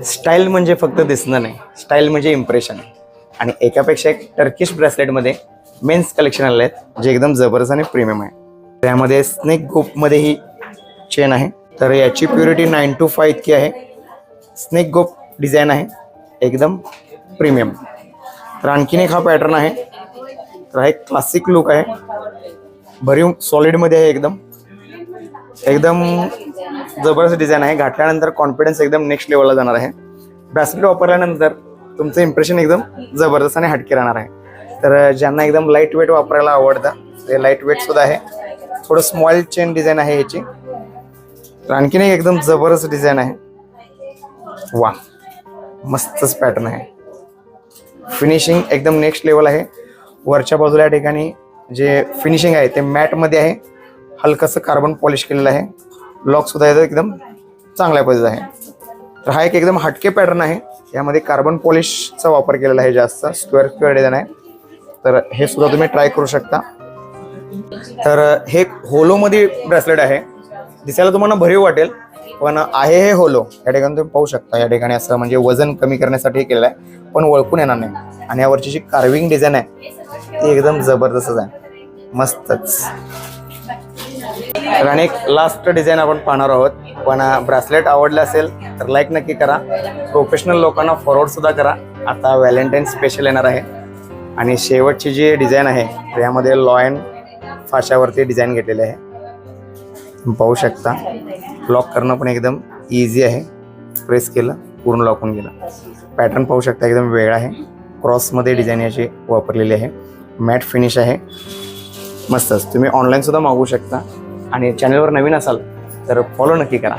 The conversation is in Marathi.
स्टाईल म्हणजे फक्त दिसणं नाही, स्टाईल म्हणजे इम्प्रेशन. आणि एकापेक्षा एक टर्किश ब्रेसलेटमध्ये मेन्स कलेक्शन आले आहेत जे एकदम जबरदस्त आणि प्रीमियम आहे. त्यामध्ये स्नेक गोपमध्ये ही चेन आहे, तर याची प्युरिटी 925 इतकी आहे. स्नेक गोप डिझाईन आहे, एकदम प्रीमियम. तर आणखीन एक हा पॅटर्न आहे, तर हा एक क्लासिक लुक आहे, भरीव सॉलिडमध्ये आहे, एकदम एकदम जबरदस्त डिझाईन आहे. घातल्यानंतर कॉन्फिडन्स एकदम नेक्स्ट लेवलला जाणार आहे. ब्रेसलेट वापरल्यानंतर तुमचं इम्प्रेशन एकदम जबरदस्त आणि हटके राहणार आहे. तर ज्यांना एकदम लाईट वेट वापरायला आवडतं ते लाईट वेट सुद्धा आहे. थोडं स्मॉल चेन डिझाईन आहे याची. तर आणखीन एक एकदम जबरदस्त डिझाईन आहे. वा, मस्तच पॅटर्न आहे. फिनिशिंग एकदम नेक्स्ट लेवल आहे. वरच्या बाजूला या ठिकाणी जे फिनिशिंग आहे ते मॅटमध्ये आहे, हलकंसं कार्बन पॉलिश केलेलं आहे. लॉक सुद्धा एकदम चांगल्या पद्धतीचा आहे. तर हा एक एकदम हटके पॅटर्न आहे. यामध्ये कार्बन पॉलिशचा वापर केलेला आहे जास्त. स्क्वेअर डिझाईन आहे, तर हे सुद्धा तुम्ही ट्राय करू शकता. तर हे होलोमध्ये ब्रेसलेट आहे. दिसायला तुम्हाला भरीव वाटेल पण आहे हे होलो. या ठिकाणी तुम्ही पाहू शकता, या ठिकाणी असं म्हणजे वजन कमी करण्यासाठी केलेलं आहे, पण ओळखून येणार नाही. आणि यावरची जी कार्विंग डिझाईन आहे ती एकदम जबरदस्तच आहे, मस्तच. आणि एक लास्ट डिझाईन आपण पाहणार आहोत. पण ब्रेसलेट आवडलं असेल तर लाईक नक्की करा. प्रोफेशनल लोकांना फॉरवर्ड सुद्धा करा. आता व्हॅलेंटाईन स्पेशल येणार आहे. आणि शेवटची जी डिझाईन आहे त्यामध्ये लॉयन फाशावरती डिझाईन घेतलेली आहे, पाहू शकता. लॉक करणं पण एकदम इझी आहे. प्रेस केलं पूर्ण लॉक होऊन गेलं. पॅटर्न पाहू शकता, एकदम वेगळा आहे. क्रॉसमध्ये डिझाईन याची वापरलेली आहे. मॅट फिनिश आहे, मस्तच. तुम्ही ऑनलाईन सुद्धा मागवू शकता. आणि चॅनलवर नवीन असाल तर फॉलो नक्की करा.